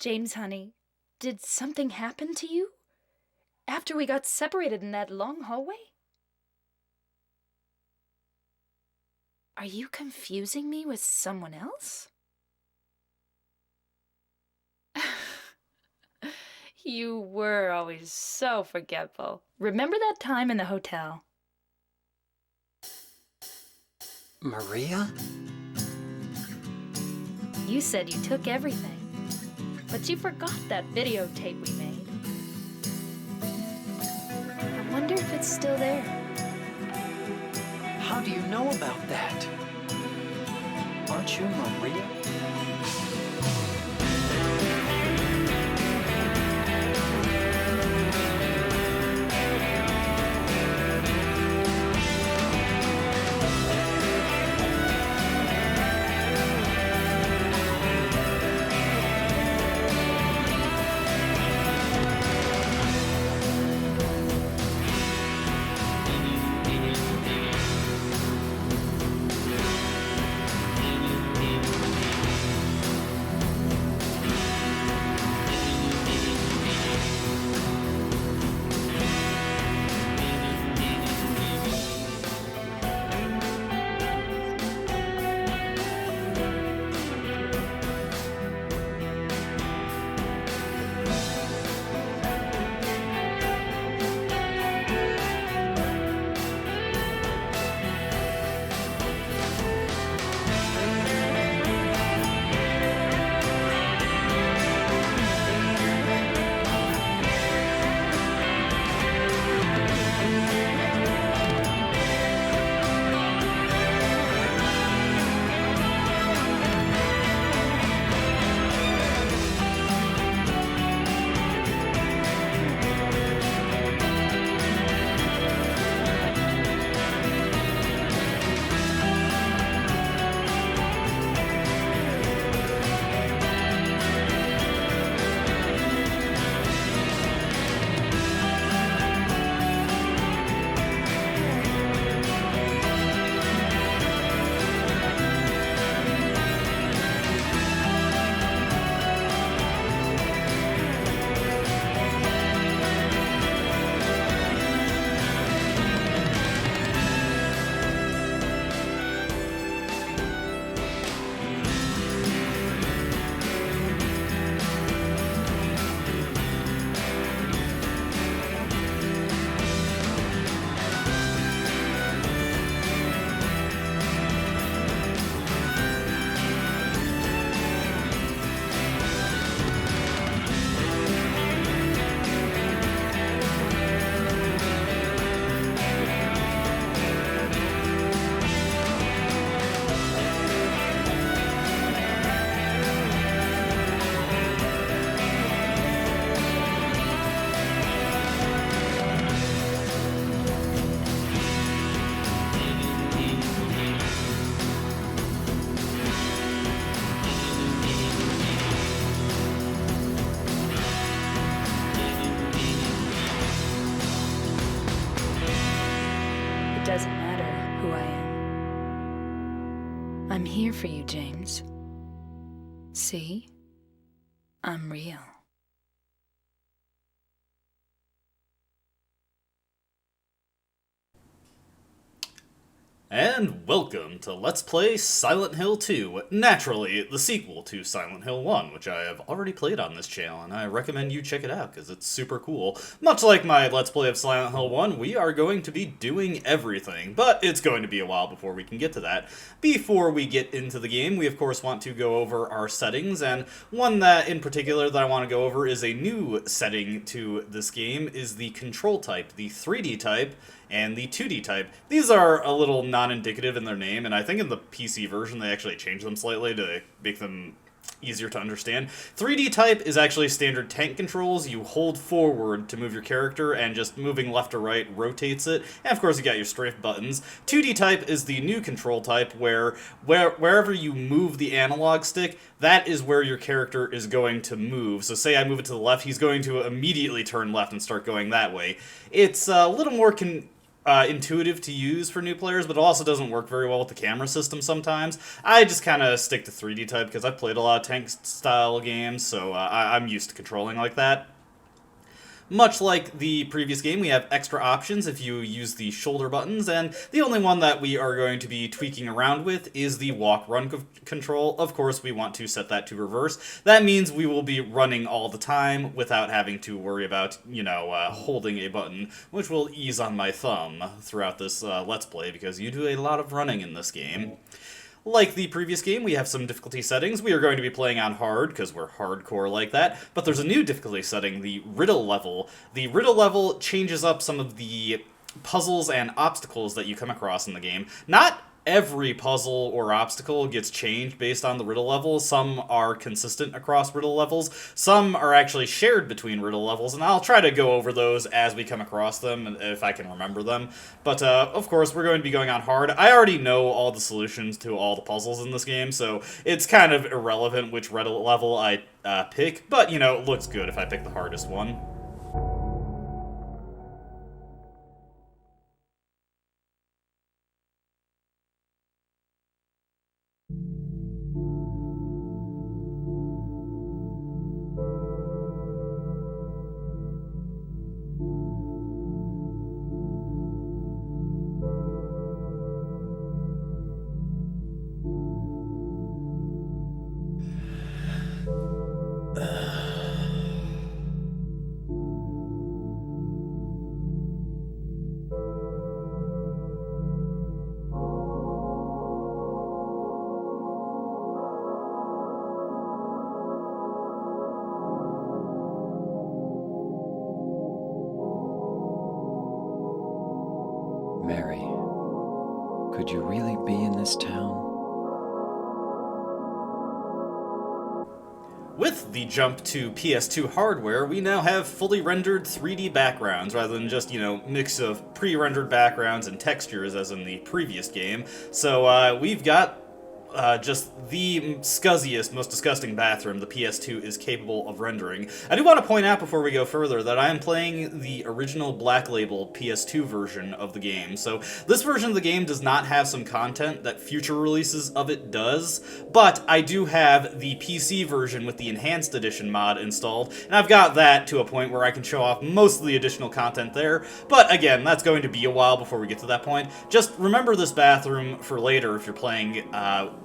James, honey, did something happen to you? After we got separated in that long hallway? Are you confusing me with someone else? You were always so forgetful. Remember that time in the hotel? Maria? You said you took everything, but you forgot that videotape we made. I wonder if it's still there. How do you know about that? Aren't you Maria? It doesn't matter who I am. I'm here for you, James. See? I'm real. And welcome to Let's Play Silent Hill 2, naturally the sequel to Silent Hill 1, which I have already played on this channel, and I recommend you check it out, because it's super cool. Much like my Let's Play of Silent Hill 1, we are going to be doing everything, but it's going to be a while before we can get to that. Before we get into the game, we of course want to go over our settings, and one that in particular that I want to go over is a new setting to this game, is the control type, the 3D type, and the 2D type. These are a little non-indicative in their name, and I think in the PC version they actually changed them slightly to make them easier to understand. 3D type is actually standard tank controls. You hold forward to move your character, and just moving left or right rotates it. And of course you got your strafe buttons. 2D type is the new control type wherever you move the analog stick, that is where your character is going to move. So say I move it to the left, he's going to immediately turn left and start going that way. It's a little more intuitive to use for new players, but it also doesn't work very well with the camera system sometimes. I just kind of stick to 3D type because I've played a lot of tank-style games, so I'm used to controlling like that. Much like the previous game, we have extra options if you use the shoulder buttons, and the only one that we are going to be tweaking around with is the walk-run control. Of course, we want to set that to reverse. That means we will be running all the time without having to worry about, holding a button, which will ease on my thumb throughout this Let's Play, because you do a lot of running in this game. Like the previous game, we have some difficulty settings. We are going to be playing on hard, because we're hardcore like that, but there's a new difficulty setting, the riddle level. The riddle level changes up some of the puzzles and obstacles that you come across in the game. Not every puzzle or obstacle gets changed based on the riddle level. Some are consistent across riddle levels. Some are actually shared between riddle levels, and I'll try to go over those as we come across them, if I can remember them. But, of course, we're going to be going on hard. I already know all the solutions to all the puzzles in this game, so it's kind of irrelevant which riddle level I pick, but, it looks good if I pick the hardest one. Mary, could you really be in this town? With the jump to PS2 hardware, we now have fully rendered 3D backgrounds rather than just, mix of pre-rendered backgrounds and textures as in the previous game. So we've got just the scuzziest, most disgusting bathroom the PS2 is capable of rendering. I do want to point out before we go further that I am playing the original Black Label PS2 version of the game. So this version of the game does not have some content that future releases of it does, but I do have the PC version with the Enhanced Edition mod installed, and I've got that to a point where I can show off most of the additional content there. But again, that's going to be a while before we get to that point. Just remember this bathroom for later if you're playing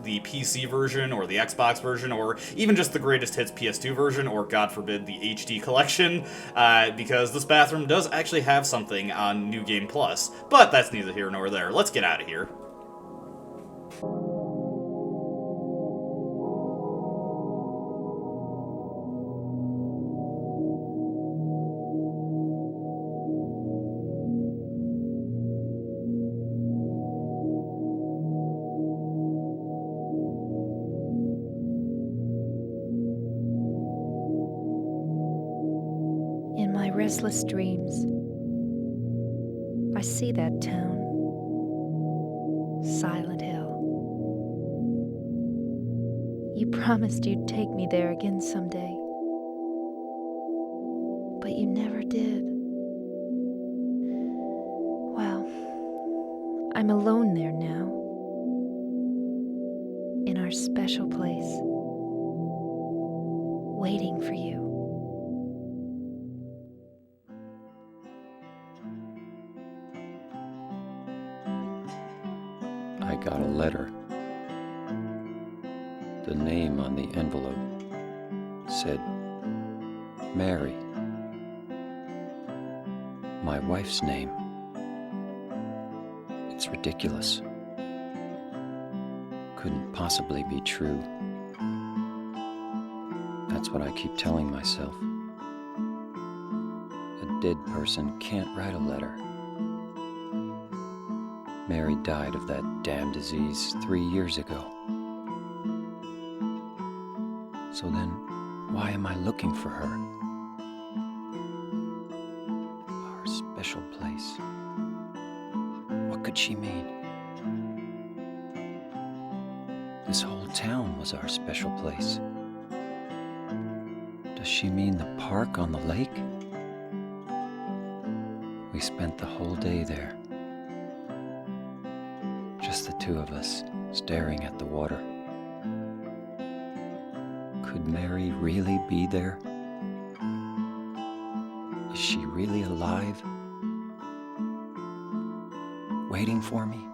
the PC version or the Xbox version or even just the Greatest Hits PS2 version or, God forbid, the HD collection, because this bathroom does actually have something on New Game Plus. But that's neither here nor there. Let's get out of here. In my restless dreams, I see that town, Silent Hill. You promised you'd take me there again someday, but you never did. Well, I'm alone there now, in our special place, waiting for you. I got a letter. The name on the envelope said Mary. My wife's name. It's ridiculous. Couldn't possibly be true. That's what I keep telling myself. A dead person can't write a letter. Mary died of that damn disease 3 years ago. So then, why am I looking for her? Our special place. What could she mean? This whole town was our special place. Does she mean the park on the lake? We spent the whole day there. Just the two of us, staring at the water. Could Mary really be there? Is she really alive? Waiting for me?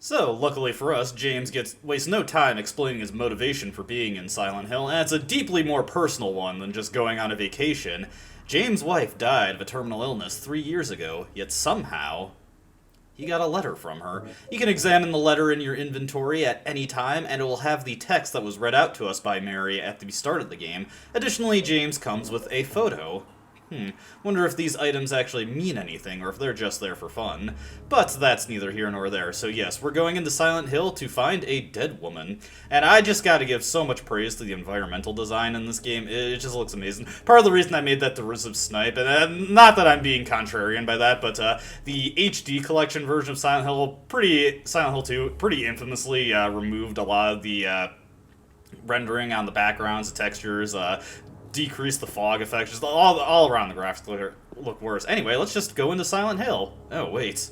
So, luckily for us, James wastes no time explaining his motivation for being in Silent Hill, and it's a deeply more personal one than just going on a vacation. James' wife died of a terminal illness 3 years ago, yet somehow he got a letter from her. You can examine the letter in your inventory at any time, and it will have the text that was read out to us by Mary at the start of the game. Additionally, James comes with a photo. Wonder if these items actually mean anything, or if they're just there for fun. But that's neither here nor there. So yes, we're going into Silent Hill to find a dead woman. And I just gotta give so much praise to the environmental design in this game. It just looks amazing. Part of the reason I made that derisive snipe, and not that I'm being contrarian by that, but the HD collection version of Silent Hill 2, pretty infamously removed a lot of the rendering on the backgrounds, the textures, decrease the fog effects, just all around the graphics look worse. Anyway, let's just go into Silent Hill. Oh, wait.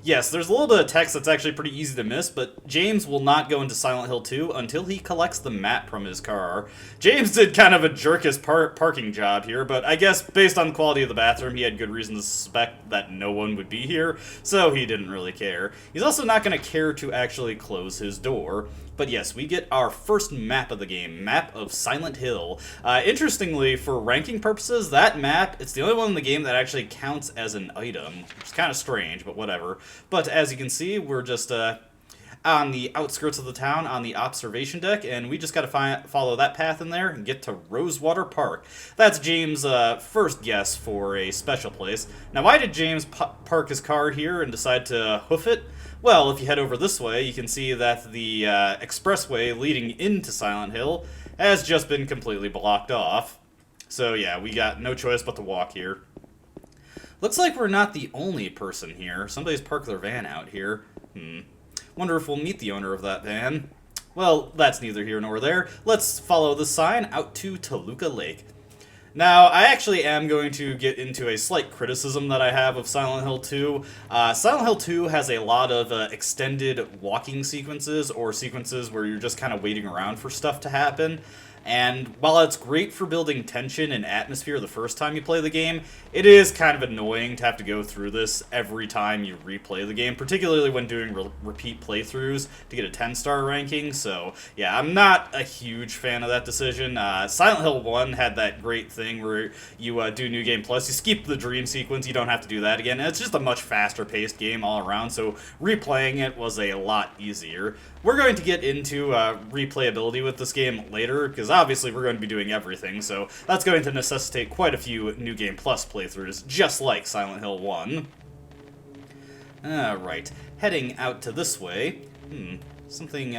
Yes, there's a little bit of text that's actually pretty easy to miss, but James will not go into Silent Hill 2 until he collects the map from his car. James did kind of a jerkish parking job here, but I guess based on the quality of the bathroom, he had good reason to suspect that no one would be here, so he didn't really care. He's also not going to care to actually close his door. But yes, we get our first map of the game, map of Silent Hill. Interestingly, for ranking purposes, that map, it's the only one in the game that actually counts as an item, which is kind of strange, but whatever. But as you can see, we're just on the outskirts of the town, on the observation deck, and we just got to follow that path in there and get to Rosewater Park. That's James' first guess for a special place. Now, why did James park his car here and decide to hoof it? Well, if you head over this way, you can see that the expressway leading into Silent Hill has just been completely blocked off. So yeah, we got no choice but to walk here. Looks like we're not the only person here. Somebody's parked their van out here. Wonder if we'll meet the owner of that van. Well, that's neither here nor there. Let's follow the sign out to Toluca Lake. Now, I actually am going to get into a slight criticism that I have of Silent Hill 2. Silent Hill 2 has a lot of extended walking sequences, or sequences where you're just kind of waiting around for stuff to happen. And while it's great for building tension and atmosphere the first time you play the game, it is kind of annoying to have to go through this every time you replay the game, particularly when doing repeat playthroughs to get a 10-star ranking. So yeah, I'm not a huge fan of that decision. Silent Hill 1 had that great thing where you do New Game Plus, you skip the dream sequence, you don't have to do that again, and it's just a much faster paced game all around, so replaying it was a lot easier. We're going to get into replayability with this game later, because obviously we're going to be doing everything, so that's going to necessitate quite a few New Game Plus playthroughs, just like Silent Hill 1. Alright, heading out to this way. Something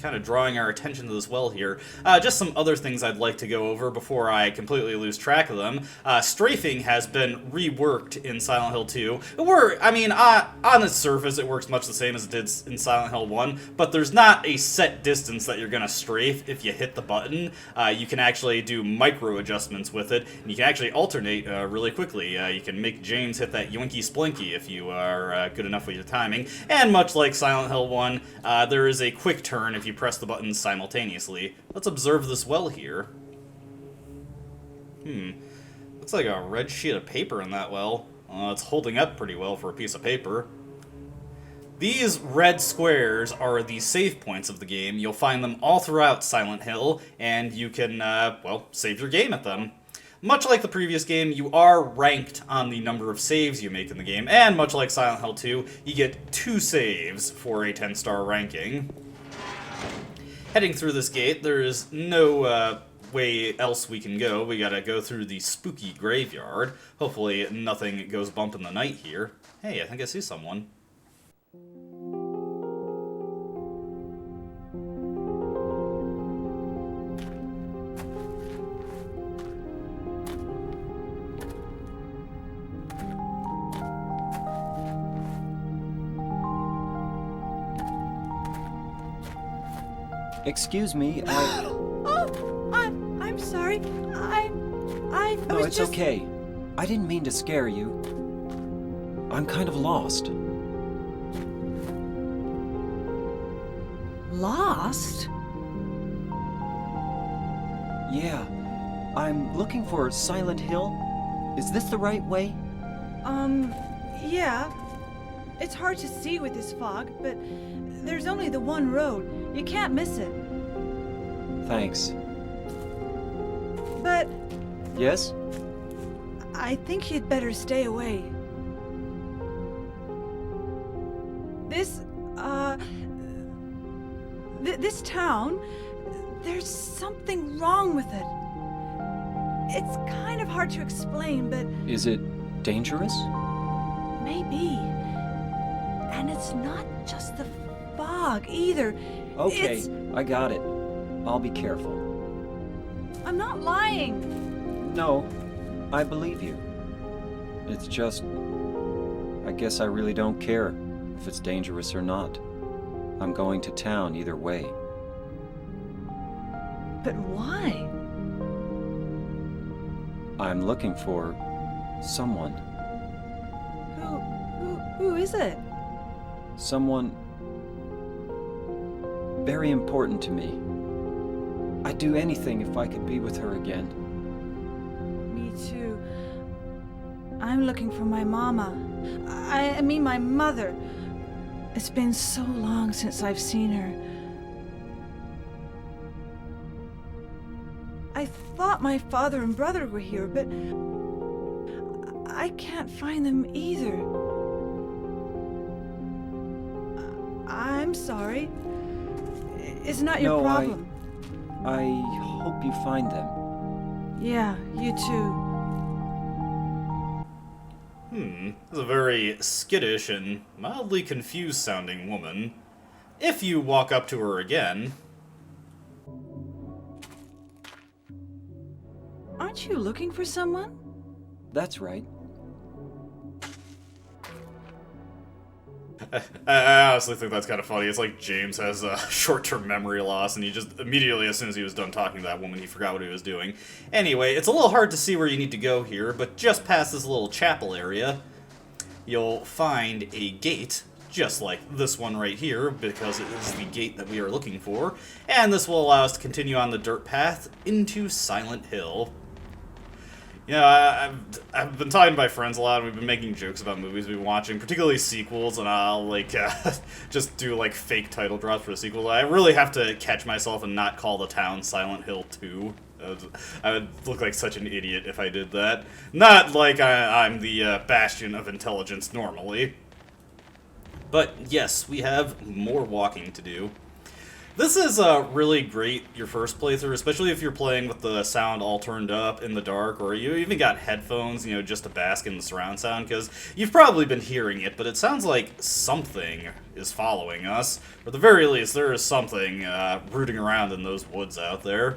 kind of drawing our attention to this well here. Just some other things I'd like to go over before I completely lose track of them. Strafing has been reworked in Silent Hill 2. On its surface, it works much the same as it did in Silent Hill 1, but there's not a set distance that you're going to strafe if you hit the button. You can actually do micro adjustments with it, and you can actually alternate really quickly. You can make James hit that yoinky splinky if you are good enough with your timing, and much like Silent Hill 1, there is a quick turn if you press the buttons simultaneously. Let's observe this well here. Looks like a red sheet of paper in that well. It's holding up pretty well for a piece of paper. These red squares are the save points of the game. You'll find them all throughout Silent Hill, and you can, save your game at them. Much like the previous game, you are ranked on the number of saves you make in the game, and much like Silent Hill 2, you get 2 saves for a 10-star ranking. Heading through this gate, there is no way else we can go. We gotta go through the spooky graveyard. Hopefully nothing goes bump in the night here. Hey, I think I see someone. Excuse me, Oh, I'm sorry. I I No, was it's just... okay. I didn't mean to scare you. I'm kind of lost. Lost? Yeah, I'm looking for Silent Hill. Is this the right way? Yeah. It's hard to see with this fog, but there's only the one road. You can't miss it. Thanks. But Yes? I think you'd better stay away. This, this town, there's something wrong with it. It's kind of hard to explain, but Is it dangerous? maybe. And it's not just the fog either. Okay, It's... I got it. I'll be careful. I'm not lying. No, I believe you. It's just... I guess I really don't care if it's dangerous or not. I'm going to town either way. But why? I'm looking for... someone. Who is it? Someone... very important to me. I'd do anything if I could be with her again. Me too. I'm looking for my mama. I mean my mother. It's been so long since I've seen her. I thought my father and brother were here, but I can't find them either. I'm sorry. It's not your No, problem. I hope you find them. Yeah, you too. This is a very skittish and mildly confused sounding woman. If you walk up to her again... Aren't you looking for someone? That's right. I honestly think that's kind of funny. It's like James has a short-term memory loss, and he just immediately, as soon as he was done talking to that woman, he forgot what he was doing. Anyway, it's a little hard to see where you need to go here, but just past this little chapel area, you'll find a gate, just like this one right here, because it is the gate that we are looking for, and this will allow us to continue on the dirt path into Silent Hill. You know, I've been talking to my friends a lot, and we've been making jokes about movies we've been watching, particularly sequels, and I'll, like, just do, like, fake title drops for the sequels. I really have to catch myself and not call the town Silent Hill 2. I would look like such an idiot if I did that. Not like I'm the bastion of intelligence normally. But, yes, we have more walking to do. This is really great, your first playthrough, especially if you're playing with the sound all turned up in the dark, or you even got headphones, you know, just to bask in the surround sound, because you've probably been hearing it, but it sounds like something is following us. Or at the very least, there is something rooting around in those woods out there.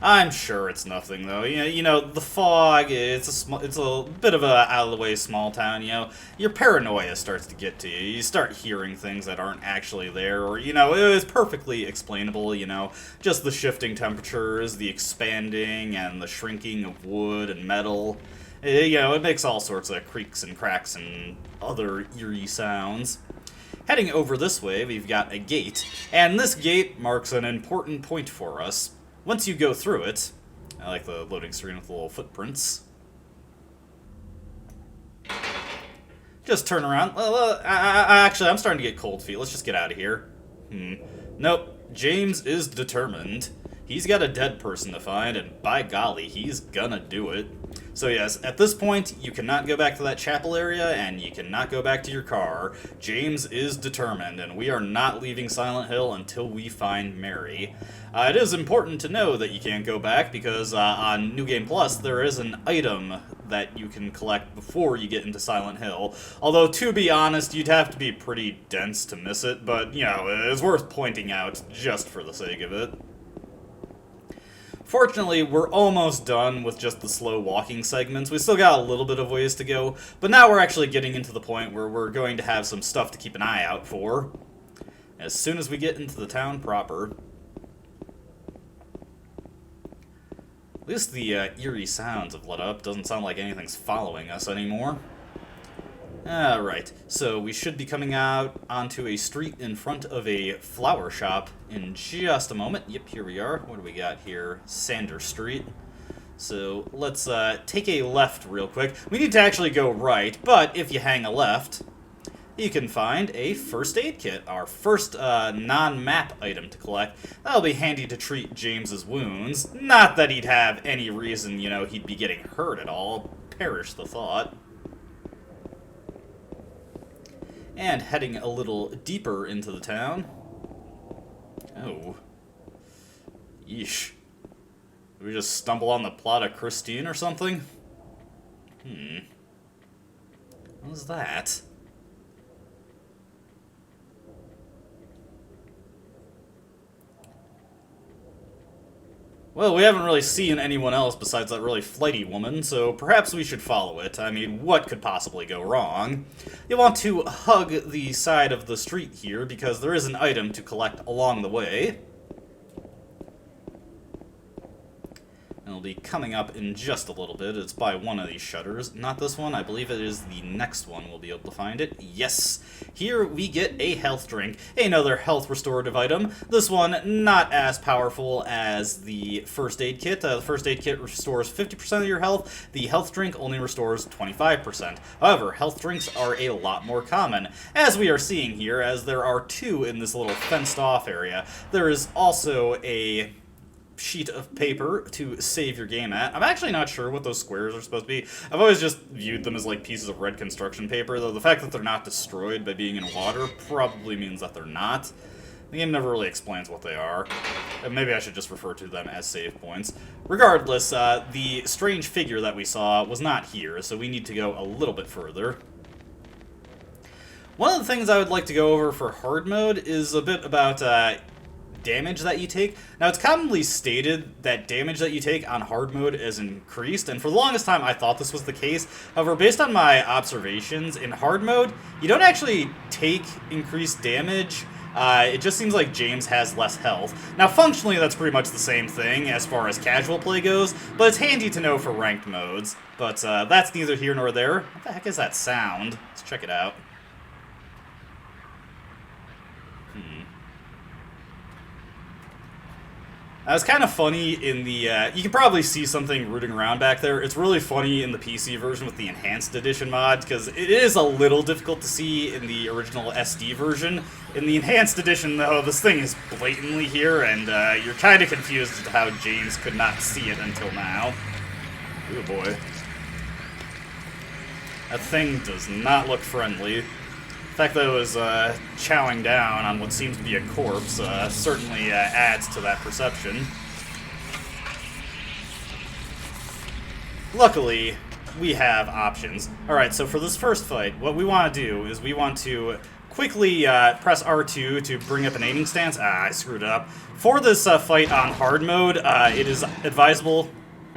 I'm sure it's nothing, though. You know, the fog, it's a bit of a out-of-the-way small town, you know. Your paranoia starts to get to you. You start hearing things that aren't actually there, or, you know, it's perfectly explainable, you know. Just the shifting temperatures, the expanding and the shrinking of wood and metal. You know, it makes all sorts of creaks and cracks and other eerie sounds. Heading over this way, we've got a gate, and this gate marks an important point for us. Once you go through it, I like the loading screen with the little footprints. Just turn around. Actually, I'm starting to get cold feet. Let's just get out of here. Nope. James is determined. He's got a dead person to find, and by golly, he's gonna do it. So yes, at this point, you cannot go back to that chapel area, and you cannot go back to your car. James is determined, and we are not leaving Silent Hill until we find Mary. It is important to know that you can't go back, because on New Game Plus, there is an item that you can collect before you get into Silent Hill. Although, to be honest, you'd have to be pretty dense to miss it, but, you know, it's worth pointing out just for the sake of it. Fortunately, we're almost done with just the slow walking segments. We still got a little bit of ways to go, but now we're actually getting into the point where we're going to have some stuff to keep an eye out for as soon as we get into the town proper. At least the eerie sounds have let up. Doesn't sound like anything's following us anymore. Alright, so we should be coming out onto a street in front of a flower shop in just a moment. Yep, here we are. What do we got here? Sander Street. So let's take a left real quick. We need to actually go right, but if you hang a left, you can find a first aid kit, our first non-map item to collect. That'll be handy to treat James's wounds. Not that he'd have any reason, you know, he'd be getting hurt at all. Perish the thought. And heading a little deeper into the town. Oh. Yeesh. Did we just stumble on the plot of Christine or something? What was that? Well, we haven't really seen anyone else besides that really flighty woman, so perhaps we should follow it. I mean, what could possibly go wrong? You'll want to hug the side of the street here, because there is an item to collect along the way. And it'll be coming up in just a little bit. It's by one of these shutters. Not this one. I believe it is the next one we'll be able to find it. Yes! Here we get a health drink. Another health restorative item. This one not as powerful as the first aid kit. The first aid kit restores 50% of your health. The health drink only restores 25%. However, health drinks are a lot more common, as we are seeing here, as there are two in this little fenced-off area. There is also a sheet of paper to save your game at. I'm actually not sure what those squares are supposed to be. I've always just viewed them as like pieces of red construction paper, though the fact that they're not destroyed by being in water probably means that they're not. The game never really explains what they are. And maybe I should just refer to them as save points. Regardless, the strange figure that we saw was not here, so we need to go a little bit further. One of the things I would like to go over for hard mode is a bit about damage that you take. Now, it's commonly stated that damage that you take on hard mode is increased, and for the longest time I thought this was the case. However, based on my observations, in hard mode, you don't actually take increased damage. It just seems like James has less health. Now, functionally, that's pretty much the same thing as far as casual play goes, but it's handy to know for ranked modes. But that's neither here nor there. What the heck is that sound? Let's check it out. It's kind of funny in the, you can probably see something rooting around back there. It's really funny in the PC version with the Enhanced Edition mod, because it is a little difficult to see in the original SD version. In the Enhanced Edition, though, this thing is blatantly here, and you're kind of confused as to how James could not see it until now. Oh boy. That thing does not look friendly. The fact that it was chowing down on what seems to be a corpse certainly adds to that perception. Luckily, we have options. Alright, so for this first fight, what we want to do is we want to quickly press R2 to bring up an aiming stance. I screwed it up. For this fight on hard mode, it is advisable...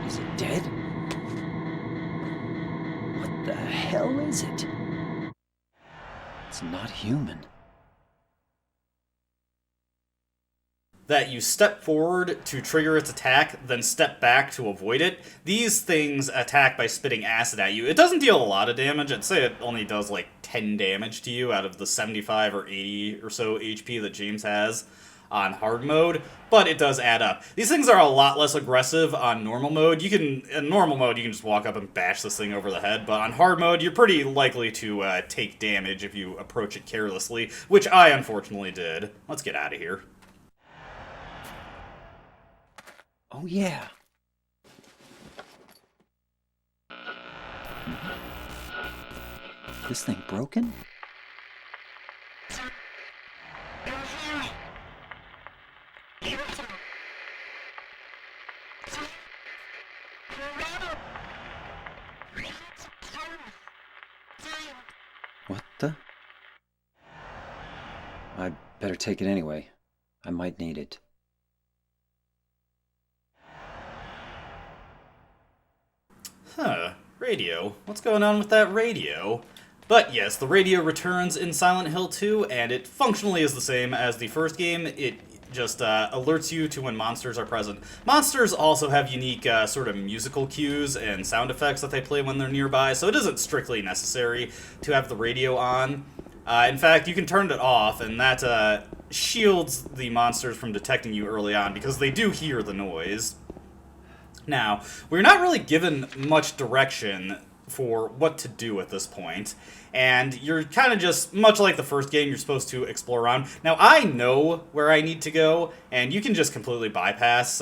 Is it dead? What the hell is it? It's not human. that you step forward to trigger its attack, then step back to avoid it. These things attack by spitting acid at you. It doesn't deal a lot of damage. I'd say it only does like 10 damage to you out of the 75 or 80 or so HP that James has on hard mode, but it does add up. These things are a lot less aggressive on normal mode. In normal mode, you can just walk up and bash this thing over the head, but on hard mode, you're pretty likely to take damage if you approach it carelessly, which I unfortunately did. Let's get out of here. Oh, yeah. This thing broken? What the? I'd better take it anyway. I might need it. Huh, radio. What's going on with that radio? But yes, the radio returns in Silent Hill 2, and it functionally is the same as the first game. It just alerts you to when monsters are present. Monsters also have unique sort of musical cues and sound effects that they play when they're nearby, so it isn't strictly necessary to have the radio on. In fact, you can turn it off, and that shields the monsters from detecting you early on, because they do hear the noise. Now, we're not really given much direction for what to do at this point, and you're kind of just, much like the first game, you're supposed to explore around. Now, I know where I need to go, and you can just completely bypass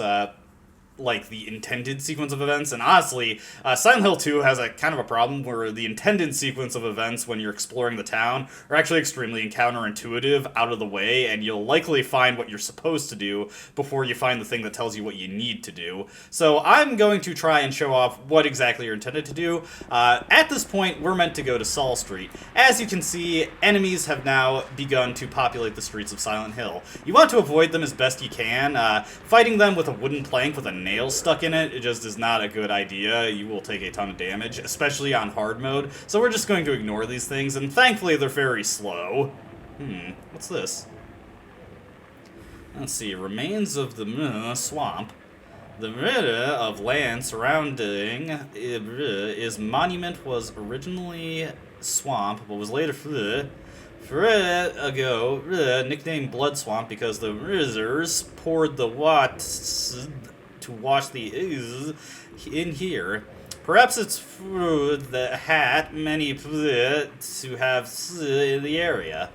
like the intended sequence of events, and honestly, Silent Hill 2 has a kind of a problem where the intended sequence of events when you're exploring the town are actually extremely counterintuitive, out of the way, and you'll likely find what you're supposed to do before you find the thing that tells you what you need to do. So I'm going to try and show off what exactly you're intended to do. At this point, we're meant to go to Saul Street. As you can see, enemies have now begun to populate the streets of Silent Hill. You want to avoid them as best you can. Fighting them with a wooden plank with a nail stuck in it, it just is not a good idea. You will take a ton of damage, especially on hard mode. So we're just going to ignore these things, and thankfully they're very slow. What's this? Let's see, remains of the swamp. The of land surrounding is monument was originally swamp, but was later nicknamed Blood Swamp because the Rizzers poured the to wash the in here. Perhaps it's food that had many to have in the area.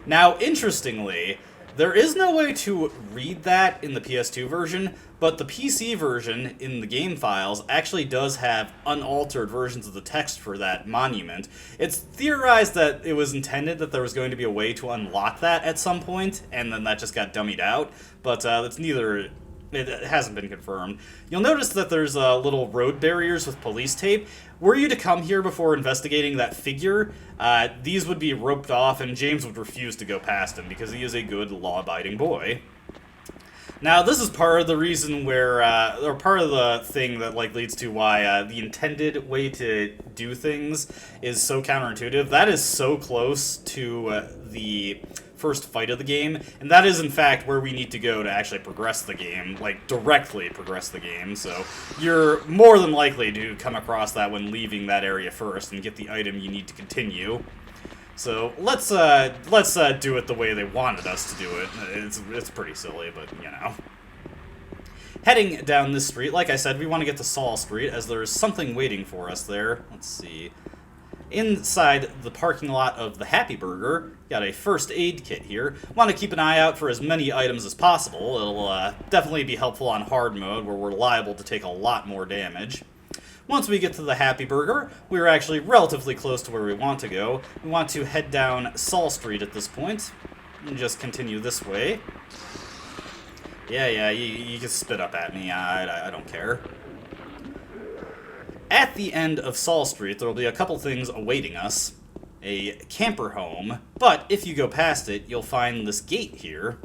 Now, interestingly, there is no way to read that in the PS2 version, but the PC version in the game files actually does have unaltered versions of the text for that monument. It's theorized that it was intended that there was going to be a way to unlock that at some point, and then that just got dummied out, but that's neither... It hasn't been confirmed. You'll notice that there's little road barriers with police tape. Were you to come here before investigating that figure, these would be roped off and James would refuse to go past him because he is a good, law-abiding boy. Now, this is part of the reason where, or part of the thing that leads to why the intended way to do things is so counterintuitive. That is so close to the first fight of the game, and that is in fact where we need to go to actually progress the game, directly progress the game, so you're more than likely to come across that when leaving that area first and get the item you need to continue. So let's do it the way they wanted us to do it. It's pretty silly, but you know. Heading down this street, like I said, we want to get to Saul Street as there's something waiting for us there. Let's see. Inside the parking lot of the Happy Burger, got a first aid kit here. Want to keep an eye out for as many items as possible. It'll definitely be helpful on hard mode where we're liable to take a lot more damage. Once we get to the Happy Burger, we're actually relatively close to where we want to go. We want to head down Saul Street at this point and just continue this way. Yeah, you can spit up at me. I don't care. At the end of Saul Street, there will be a couple things awaiting us. A camper home, but if you go past it, you'll find this gate here.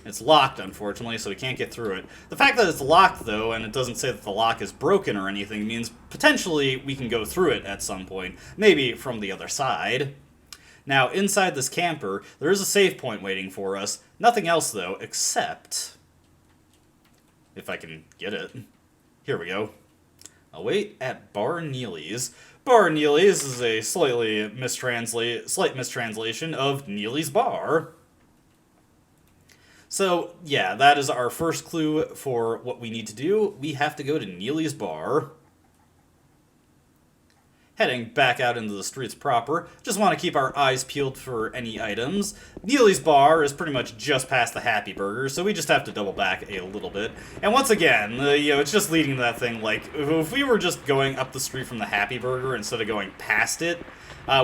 It's locked, unfortunately, so we can't get through it. The fact that it's locked, though, and it doesn't say that the lock is broken or anything, means potentially we can go through it at some point, maybe from the other side. Now, inside this camper, there is a save point waiting for us. Nothing else, though, except... if I can get it. Here we go. Await at Bar Neely's. Bar Neely's is a slight mistranslation of Neely's Bar. So, yeah, that is our first clue for what we need to do. We have to go to Neely's Bar. Heading back out into the streets proper, just want to keep our eyes peeled for any items. Neely's Bar is pretty much just past the Happy Burger, so we just have to double back a little bit. And once again, it's just leading to that thing, if we were just going up the street from the Happy Burger instead of going past it,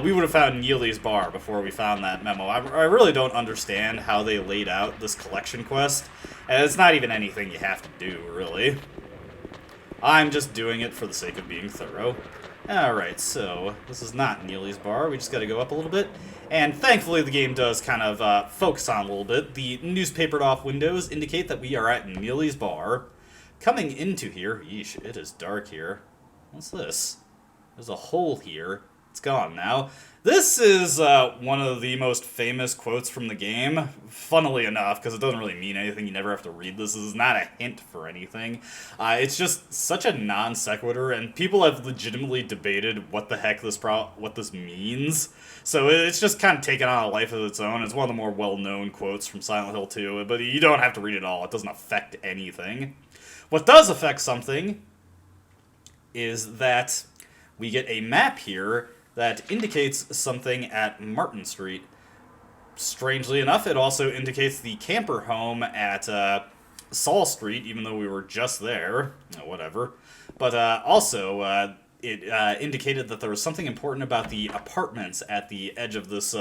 we would have found Neely's Bar before we found that memo. I really don't understand how they laid out this collection quest, and it's not even anything you have to do, really. I'm just doing it for the sake of being thorough. Alright, so this is not Neely's Bar. We just gotta go up a little bit. And thankfully the game does kind of focus on a little bit. The newspapered off windows indicate that we are at Neely's Bar. Coming into here, yeesh, it is dark here. What's this? There's a hole here. It's gone now. This is one of the most famous quotes from the game, funnily enough, because it doesn't really mean anything. You never have to read this. This is not a hint for anything. It's just such a non sequitur, and people have legitimately debated what the heck what this means. So it's just kind of taken on a life of its own. It's one of the more well-known quotes from Silent Hill 2, but you don't have to read it all. It doesn't affect anything. What does affect something is that we get a map here that indicates something at Martin Street. Strangely enough, it also indicates the camper home at Saul Street, even though we were just there. Whatever. But also, it indicated that there was something important about the apartments at the edge of this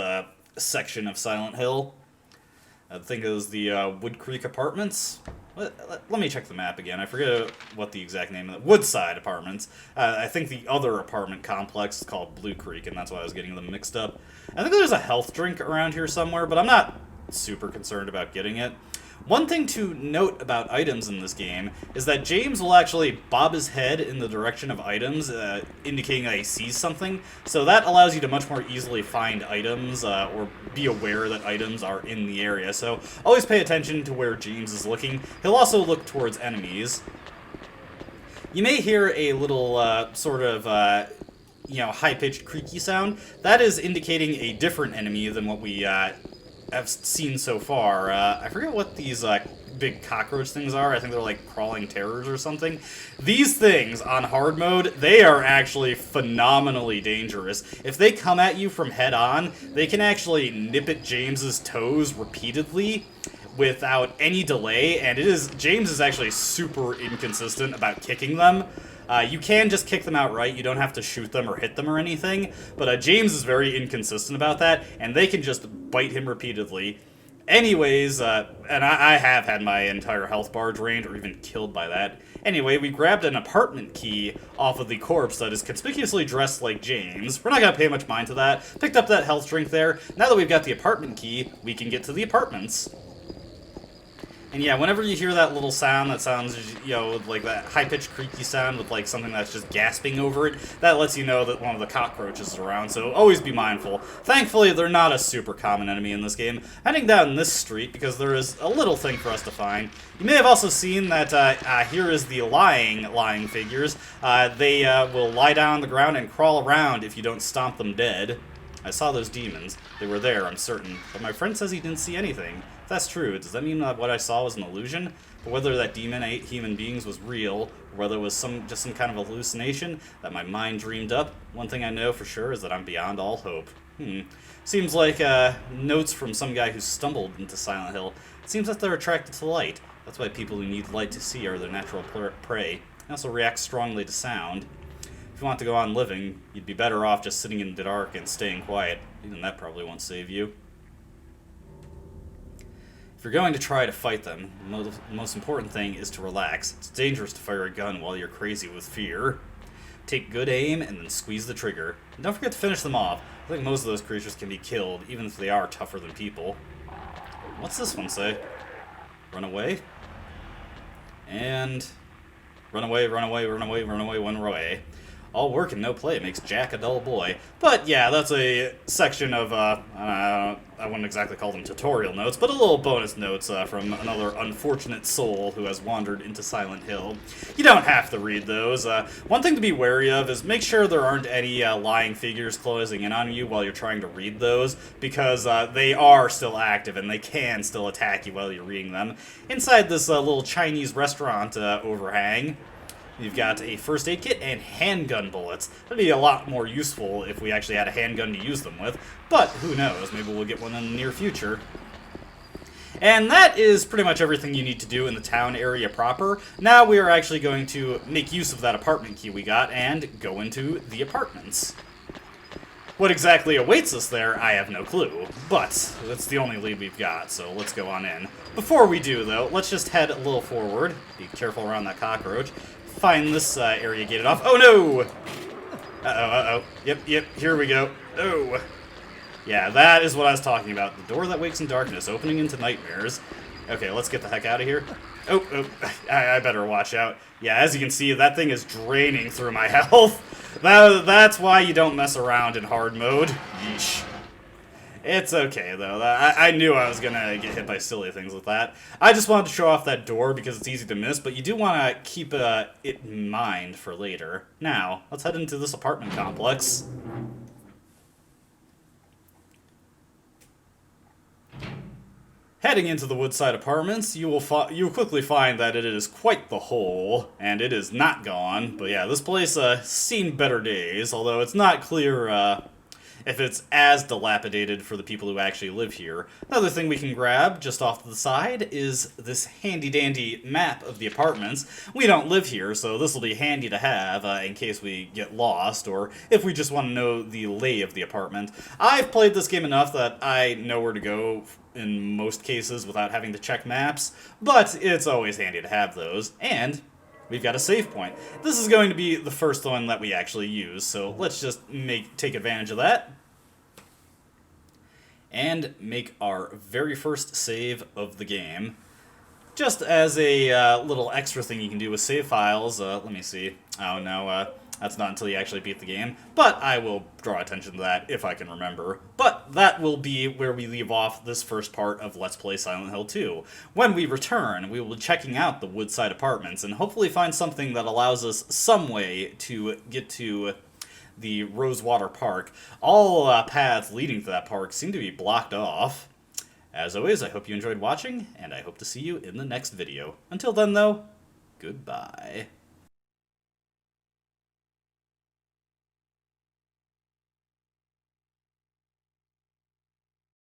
section of Silent Hill. I think it was the Wood Creek Apartments. Let me check the map again. I forget what the exact name of it. Woodside Apartments. I think the other apartment complex is called Blue Creek, and that's why I was getting them mixed up. I think there's a health drink around here somewhere, but I'm not super concerned about getting it. One thing to note about items in this game is that James will actually bob his head in the direction of items, indicating that he sees something. So that allows you to much more easily find items or be aware that items are in the area. So always pay attention to where James is looking. He'll also look towards enemies. You may hear a little sort of high-pitched creaky sound. That is indicating a different enemy than what we have seen so far. I forget what these big cockroach things are. I think they're like crawling terrors or something. These things on hard mode, they are actually phenomenally dangerous. If they come at you from head on, they can actually nip at James's toes repeatedly without any delay, and James is actually super inconsistent about kicking them. You can just kick them outright, you don't have to shoot them or hit them or anything, but James is very inconsistent about that, and they can just bite him repeatedly. Anyways, and I have had my entire health bar drained or even killed by that. Anyway, we grabbed an apartment key off of the corpse that is conspicuously dressed like James. We're not going to pay much mind to that. Picked up that health drink there. Now that we've got the apartment key, we can get to the apartments. And yeah, whenever you hear that little sound that sounds, like that high-pitched creaky sound with like something that's just gasping over it, that lets you know that one of the cockroaches is around, so always be mindful. Thankfully, they're not a super common enemy in this game. Heading down this street, because there is a little thing for us to find. You may have also seen that here is the lying figures. They will lie down on the ground and crawl around if you don't stomp them dead. I saw those demons. They were there, I'm certain. But my friend says he didn't see anything. If that's true, does that mean that what I saw was an illusion? But whether that demon ate human beings was real, or whether it was just some kind of hallucination that my mind dreamed up, one thing I know for sure is that I'm beyond all hope. Seems like notes from some guy who stumbled into Silent Hill. It seems that they're attracted to light. That's why people who need light to see are their natural prey. They also react strongly to sound. If you want to go on living, you'd be better off just sitting in the dark and staying quiet. Even that probably won't save you. If you're going to try to fight them, the most important thing is to relax. It's dangerous to fire a gun while you're crazy with fear. Take good aim and then squeeze the trigger. And don't forget to finish them off. I think most of those creatures can be killed, even if they are tougher than people. What's this one say? Run away? And run away, run away, run away, run away, run away. All work and no play makes Jack a dull boy. But yeah, that's a section of, I wouldn't exactly call them tutorial notes, but a little bonus notes from another unfortunate soul who has wandered into Silent Hill. You don't have to read those. One thing to be wary of is make sure there aren't any lying figures closing in on you while you're trying to read those, because they are still active and they can still attack you while you're reading them. Inside this little Chinese restaurant overhang, you've got a first aid kit and handgun bullets. That'd be a lot more useful if we actually had a handgun to use them with, but who knows, maybe we'll get one in the near future. And that is pretty much everything you need to do in the town area proper. Now we are actually going to make use of that apartment key we got and go into the apartments. What exactly awaits us there, I have no clue, but that's the only lead we've got, so let's go on in. Before we do, though, let's just head a little forward. Be careful around that cockroach. Find this area gated off. Oh no! Uh-oh. Yep, here we go. Oh. Yeah, that is what I was talking about. The door that wakes in darkness, opening into nightmares. Okay, let's get the heck out of here. Oh, I better watch out. Yeah, as you can see, that thing is draining through my health. That's why you don't mess around in hard mode. Yeesh. It's okay, though. I knew I was gonna get hit by silly things with that. I just wanted to show off that door because it's easy to miss, but you do want to keep it in mind for later. Now, let's head into this apartment complex. Heading into the Woodside Apartments, you will quickly find that it is quite the hole, and it is not gone. But yeah, this place seen better days, although it's not clear if it's as dilapidated for the people who actually live here. Another thing we can grab just off to the side is this handy-dandy map of the apartments. We don't live here, so this will be handy to have in case we get lost, or if we just want to know the lay of the apartment. I've played this game enough that I know where to go in most cases without having to check maps, but it's always handy to have those. And we've got a save point. This is going to be the first one that we actually use, so let's just take advantage of that and make our very first save of the game. Just as a little extra thing you can do with save files, let me see. Oh no, that's not until you actually beat the game, but I will draw attention to that if I can remember. But that will be where we leave off this first part of Let's Play Silent Hill 2. When we return, we will be checking out the Woodside Apartments and hopefully find something that allows us some way to get to the Rosewater Park. All paths leading to that park seem to be blocked off. As always, I hope you enjoyed watching, and I hope to see you in the next video. Until then, though, goodbye.